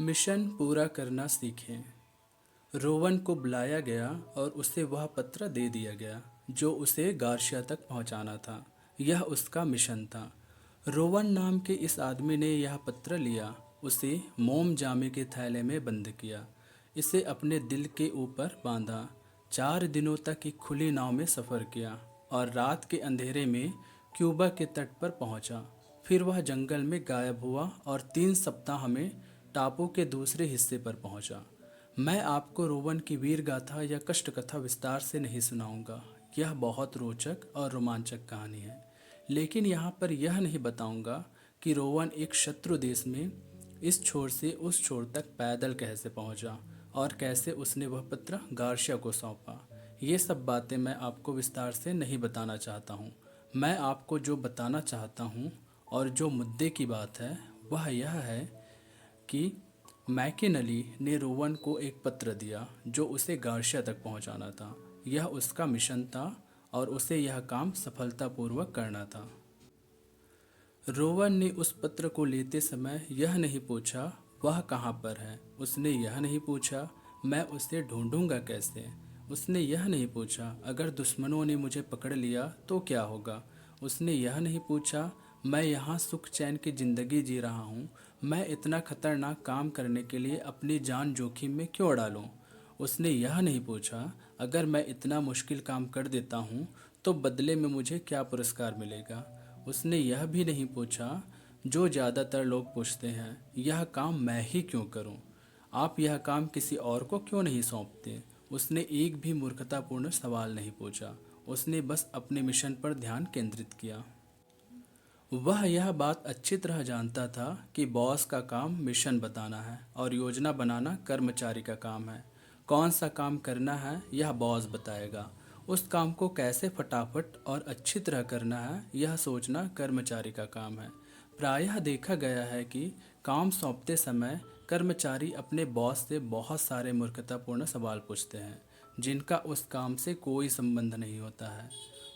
Mission पूरा करना सीखें। रोवन को बुलाया गया और उसे वह पत्र दे दिया गया जो उसे गार्शिया तक पहुंचाना था। यह उसका मिशन था। रोवन नाम के इस आदमी ने यह पत्र लिया, उसे मोम जामे के थैले में बंद किया, इसे अपने दिल के ऊपर बांधा। 4 दिनों तक एक खुली नाव में सफ़र किया और रात के अंधेरे में क्यूबा के तट पर पहुंचा। फिर वह जंगल में गायब हुआ और 3 सप्ताह में टापू के दूसरे हिस्से पर पहुंचा। मैं आपको रोवन की वीर गाथा या कष्ट कथा विस्तार से नहीं सुनाऊंगा। यह बहुत रोचक और रोमांचक कहानी है, लेकिन यहाँ पर यह नहीं बताऊंगा कि रोवन एक शत्रु देश में इस छोर से उस छोर तक पैदल कैसे पहुंचा और कैसे उसने वह पत्र गार्शिया को सौंपा। ये सब बातें मैं आपको विस्तार से नहीं बताना चाहता हूँ। मैं आपको जो बताना चाहता हूँ और जो मुद्दे की बात है वह यह है कि मैकिनली ने रोवन को एक पत्र दिया जो उसे गार्शिया तक पहुंचाना था। यह उसका मिशन था और उसे यह काम सफलतापूर्वक करना था। रोवन ने उस पत्र को लेते समय यह नहीं पूछा वह कहाँ पर है। उसने यह नहीं पूछा मैं उसे ढूंढूंगा कैसे। उसने यह नहीं पूछा अगर दुश्मनों ने मुझे पकड़ लिया तो क्या होगा। उसने यह नहीं पूछा मैं यहाँ सुख चैन की ज़िंदगी जी रहा हूँ, मैं इतना खतरनाक काम करने के लिए अपनी जान जोखिम में क्यों डालूं। उसने यह नहीं पूछा अगर मैं इतना मुश्किल काम कर देता हूँ तो बदले में मुझे क्या पुरस्कार मिलेगा। उसने यह भी नहीं पूछा जो ज़्यादातर लोग पूछते हैं, यह काम मैं ही क्यों करूं? आप यह काम किसी और को क्यों नहीं सौंपते? उसने एक भी मूर्खतापूर्ण सवाल नहीं पूछा। उसने बस अपने मिशन पर ध्यान केंद्रित किया। वह यह बात अच्छी तरह जानता था कि बॉस का काम मिशन बताना है और योजना बनाना कर्मचारी का काम है। कौन सा काम करना है यह बॉस बताएगा। उस काम को कैसे फटाफट और अच्छी तरह करना है यह सोचना कर्मचारी का काम है। प्रायः देखा गया है कि काम सौंपते समय कर्मचारी अपने बॉस से बहुत सारे मूर्खतापूर्ण सवाल पूछते हैं जिनका उस काम से कोई संबंध नहीं होता है।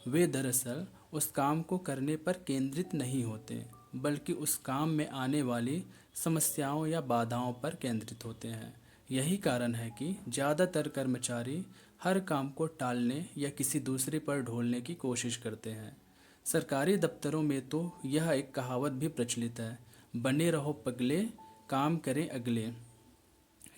वे दरअसल उस काम को करने पर केंद्रित नहीं होते, बल्कि उस काम में आने वाली समस्याओं या बाधाओं पर केंद्रित होते हैं। यही कारण है कि ज़्यादातर कर्मचारी हर काम को टालने या किसी दूसरे पर ढोलने की कोशिश करते हैं। सरकारी दफ्तरों में तो यह एक कहावत भी प्रचलित है, बने रहो पगले, काम करें अगले।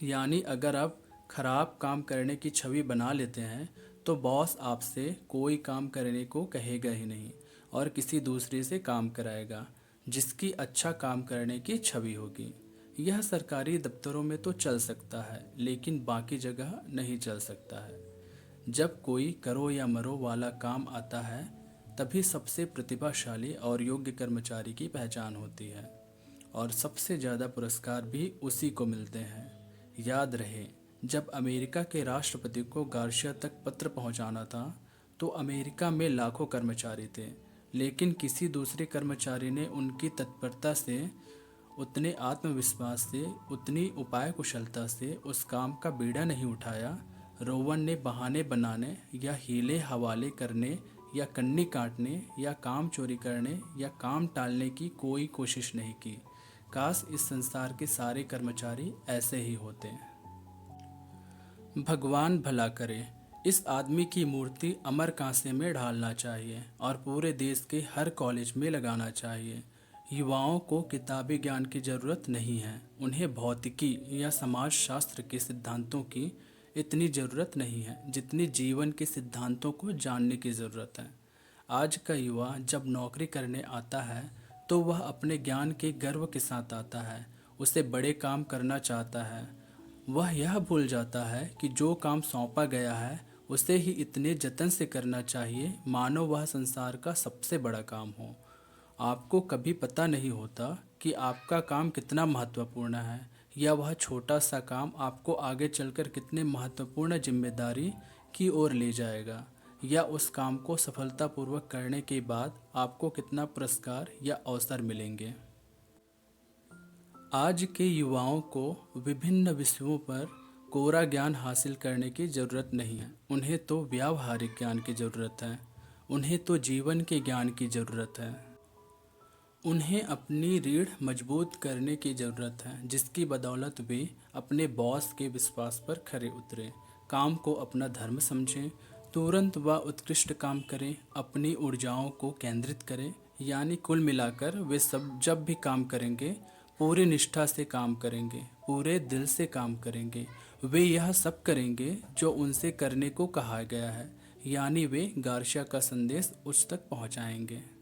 यानी अगर आप खराब काम करने की छवि बना लेते हैं तो बॉस आपसे कोई काम करने को कहेगा ही नहीं और किसी दूसरे से काम कराएगा जिसकी अच्छा काम करने की छवि होगी। यह सरकारी दफ्तरों में तो चल सकता है, लेकिन बाकी जगह नहीं चल सकता है। जब कोई करो या मरो वाला काम आता है तभी सबसे प्रतिभाशाली और योग्य कर्मचारी की पहचान होती है और सबसे ज़्यादा पुरस्कार भी उसी को मिलते हैं। याद रहे, जब अमेरिका के राष्ट्रपति को गार्शिया तक पत्र पहुंचाना था तो अमेरिका में लाखों कर्मचारी थे, लेकिन किसी दूसरे कर्मचारी ने उनकी तत्परता से, उतने आत्मविश्वास से, उतनी उपाय कुशलता से उस काम का बीड़ा नहीं उठाया। रोवन ने बहाने बनाने या हीले हवाले करने या कन्नी काटने या काम चोरी करने या काम टालने की कोई कोशिश नहीं की। काश इस संसार के सारे कर्मचारी ऐसे ही होते। भगवान भला करे। इस आदमी की मूर्ति अमर कांसे में ढालना चाहिए और पूरे देश के हर कॉलेज में लगाना चाहिए। युवाओं को किताबी ज्ञान की ज़रूरत नहीं है, उन्हें भौतिकी या समाजशास्त्र के सिद्धांतों की इतनी ज़रूरत नहीं है जितनी जीवन के सिद्धांतों को जानने की ज़रूरत है। आज का युवा जब नौकरी करने आता है तो वह अपने ज्ञान के गर्व के साथ आता है, उसे बड़े काम करना चाहता है। वह यह भूल जाता है कि जो काम सौंपा गया है उसे ही इतने जतन से करना चाहिए मानो वह संसार का सबसे बड़ा काम हो। आपको कभी पता नहीं होता कि आपका काम कितना महत्वपूर्ण है या वह छोटा सा काम आपको आगे चलकर कितने महत्वपूर्ण जिम्मेदारी की ओर ले जाएगा, या उस काम को सफलतापूर्वक करने के बाद आपको कितना पुरस्कार या अवसर मिलेंगे। आज के युवाओं को विभिन्न विषयों पर कोरा ज्ञान हासिल करने की ज़रूरत नहीं है, उन्हें तो व्यावहारिक ज्ञान की ज़रूरत है, उन्हें तो जीवन के ज्ञान की ज़रूरत है। उन्हें अपनी रीढ़ मजबूत करने की ज़रूरत है, जिसकी बदौलत वे अपने बॉस के विश्वास पर खरे उतरे। काम को अपना धर्म समझें, तुरंत व उत्कृष्ट काम करें, अपनी ऊर्जाओं को केंद्रित करें। यानी कुल मिलाकर वे सब जब भी काम करेंगे, पूरी निष्ठा से काम करेंगे, पूरे दिल से काम करेंगे। वे यह सब करेंगे जो उनसे करने को कहा गया है, यानी वे गार्शिया का संदेश उस तक पहुंचाएंगे।